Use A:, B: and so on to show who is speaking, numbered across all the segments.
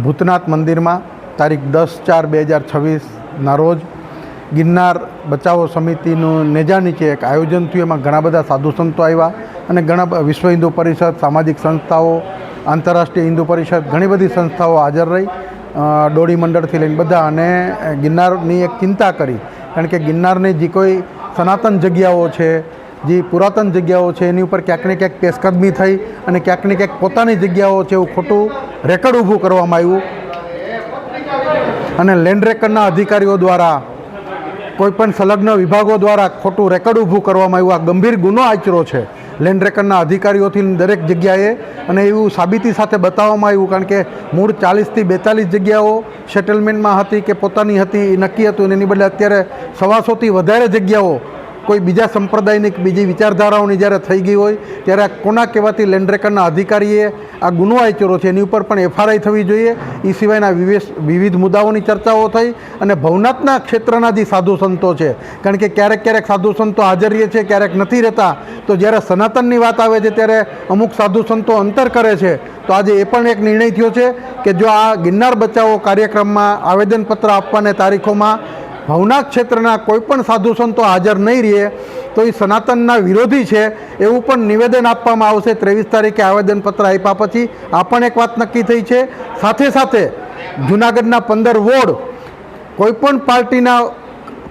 A: ભૂતનાથ મંદિરમાં તારીખ 10/4/2026ના રોજ ગિરનાર બચાવો સમિતિનું નેજા નીચે એક આયોજન થયું। એમાં ઘણા બધા સાધુ સંતો આવ્યા અને ઘણા વિશ્વ હિન્દુ પરિષદ, સામાજિક સંસ્થાઓ, આંતરરાષ્ટ્રીય હિન્દુ પરિષદ, ઘણી બધી સંસ્થાઓ હાજર રહી, ડોળી મંડળથી લઈને બધા, અને ગિરનારની એક ચિંતા કરી। કારણ કે ગિરનારની જે કોઈ સનાતન જગ્યાઓ છે, જે પુરાતન જગ્યાઓ છે, એની ઉપર ક્યાંક ને ક્યાંક પેશકદમી થઈ અને ક્યાંક ને ક્યાંક પોતાની જગ્યાઓ છે એવું ખોટું રેકર્ડ ઊભું કરવામાં આવ્યું અને લેન્ડ રેકર્ડના અધિકારીઓ દ્વારા, કોઈપણ સંલગ્ન વિભાગો દ્વારા ખોટું રેકર્ડ ઊભું કરવામાં આવ્યું। આ ગંભીર ગુનો આચર્યો છે લેન્ડ રેકર્ડના અધિકારીઓથી દરેક જગ્યાએ, અને એવું સાબિતી સાથે બતાવવામાં આવ્યું। કારણ કે મૂળ 40થી 42 જગ્યાઓ સેટલમેન્ટમાં હતી કે પોતાની હતી એ નક્કી હતું, એની બદલે અત્યારે 125થી વધારે જગ્યાઓ કોઈ બીજા સંપ્રદાયની, બીજી વિચારધારાઓની જ્યારે થઈ ગઈ હોય ત્યારે આ કોના કહેવાથી લેન્ડ રેકર્ડના અધિકારીએ આ ગુનો આચર્યો છે એની ઉપર પણ FRI થવી જોઈએ। એ સિવાયના વિવિધ મુદ્દાઓની ચર્ચાઓ થઈ અને ભવનાથના ક્ષેત્રના જે સાધુ સંતો છે, કારણ કે ક્યારેક ક્યારેક સાધુ સંતો હાજર રહે છે, ક્યારેક નથી રહેતા, તો જ્યારે સનાતનની વાત આવે છે ત્યારે અમુક સાધુ સંતો અંતર કરે છે। તો આજે એ પણ એક નિર્ણય થયો છે કે જો આ ગિરનાર બચાવો કાર્યક્રમમાં આવેદનપત્ર આપવાને તારીખોમાં ભવનાથ ક્ષેત્રના કોઈપણ સાધુ સંતો હાજર નહીં રહે તો એ સનાતનના વિરોધી છે એવું પણ નિવેદન આપવામાં આવશે। 23 તારીખે આવેદનપત્ર આપ્યા પછી આ પણ એક વાત નક્કી થઈ છે। સાથે સાથે જૂનાગઢના 15 વોર્ડ કોઈપણ પાર્ટીના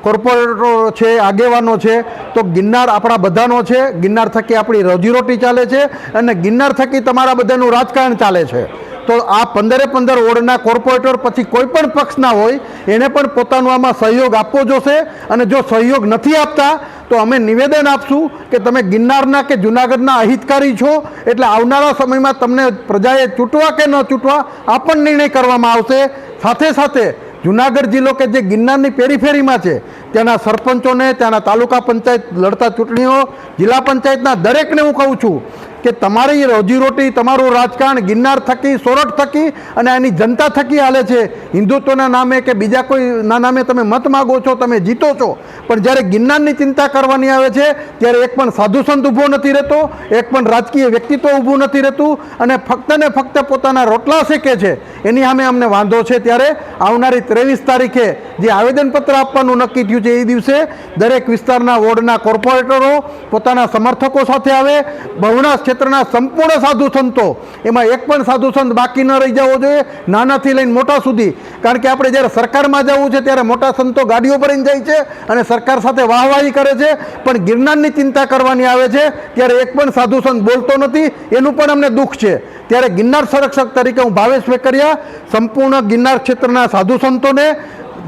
A: કોર્પોરેટરો છે, આગેવાનો છે, તો ગિરનાર આપણા બધાનો છે, ગિરનાર થકી આપણી રોજીરોટી ચાલે છે અને ગિરનાર થકી તમારા બધાનું રાજકારણ ચાલે છે। તો આ 15 વોર્ડના કોર્પોરેટર પછી કોઈ પણ પક્ષના હોય એને પણ પોતાનો આમાં સહયોગ આપવો જોશે, અને જો સહયોગ નથી આપતા તો અમે નિવેદન આપશું કે તમે ગિરનારના કે જૂનાગઢના અહિતકારી છો, એટલે આવનારા સમયમાં તમને પ્રજાએ ચૂંટવા કે ન ચૂંટવા આ પણ નિર્ણય કરવામાં આવશે। સાથે સાથે જૂનાગઢ જિલ્લો કે જે ગિરનારની પેરીફેરીમાં છે ત્યાંના સરપંચોને, ત્યાંના તાલુકા પંચાયત લડતા ચૂંટણીઓ, જિલ્લા પંચાયતના દરેકને હું કહું છું કે તમારી રોજીરોટી, તમારું રાજકારણ ગિરનાર થકી, સોરઠ થકી અને આની જનતા થકી હાલે છે। હિન્દુત્વના નામે કે બીજા કોઈના નામે તમે મત માગો છો, તમે જીતો છો, પણ જ્યારે ગિરનારની ચિંતા કરવાની આવે છે ત્યારે એક પણ સાધુ સંત ઊભો નથી રહેતો, એક પણ રાજકીય વ્યક્તિત્વ ઊભું નથી રહેતું, અને ફક્ત ને ફક્ત પોતાના રોટલા શેકે છે। એની સામે અમને વાંધો છે। ત્યારે આવનારી 23 તારીખે જે આવેદનપત્ર આપવાનું નક્કી થયું છે એ દિવસે દરેક વિસ્તારના વોર્ડના કોર્પોરેટરો પોતાના સમર્થકો સાથે આવે। ભવનાથ ક્ષેત્રના સંપૂર્ણ સાધુ સંતો, એમાં એક પણ સાધુ સંત બાકી ન રહી જવો જોઈએ, નાનાથી લઈને મોટા સુધી। કારણ કે આપણે જ્યારે સરકારમાં જવું છે ત્યારે મોટા સંતો ગાડીઓ ભરીને જાય છે અને સરકાર સાથે વાહવાહી કરે છે, પણ ગિરનારની ચિંતા કરવાની આવે છે ત્યારે એક પણ સાધુ સંત બોલતો નથી, એનું પણ અમને દુઃખ છે। ત્યારે ગિરનાર સંરક્ષક તરીકે હું ભાવેશ વેકરિયા સંપૂર્ણ ગિરનાર ક્ષેત્રના સાધુ સંતોને,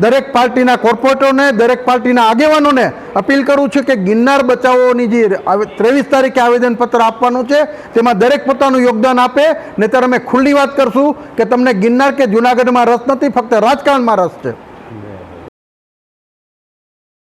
A: દરેક પાર્ટીના કોર્પોરેટરોને, દરેક પાર્ટીના આગેવાનોને અપીલ કરું છું કે ગિરનાર બચાવોની જે 23 તારીખે આવેદનપત્ર આપવાનું છે તેમાં દરેક પોતાનું યોગદાન આપે। નહીંતર અમે ખુલ્લી વાત કરશું કે તમને ગિરનાર કે જૂનાગઢમાં રસ નથી, ફક્ત રાજકારણમાં રસ છે।